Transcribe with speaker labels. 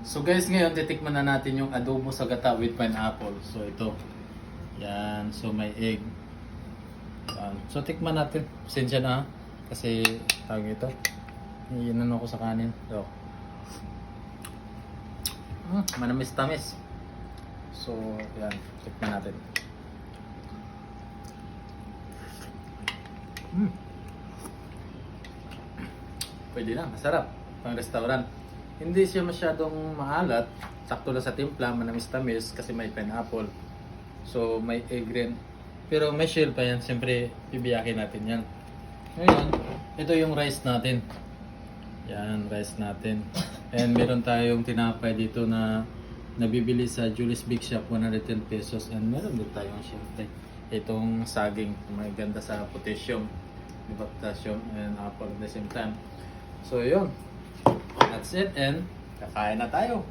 Speaker 1: So guys, ngayon titikman na natin yung adobo sa gata with pineapple. So ito. Yan. So may egg. Yan. So tikman natin. Pasensya na ha. Kasi tawag ito. Iinan ako sa kanin. So. Manamis-tamis. So yan. Tikman natin. Pwede na. Masarap. Pang restaurant. Hindi siya masyadong maalat, sakto lang sa timpla, manamis-tamis kasi may pineapple. So may egg rin. Pero may shell pa yan, siyempre bibiyakin natin yan. Ngayon, ito yung rice natin. Yan, rice natin. And meron tayong tinapay dito na nabibili sa Julie's Big Shop, 110 pesos. And meron din tayong siyempre itong saging, may ganda sa potassium, diba, potassium and apple at the same time. So yun. That's it and kakain na tayo.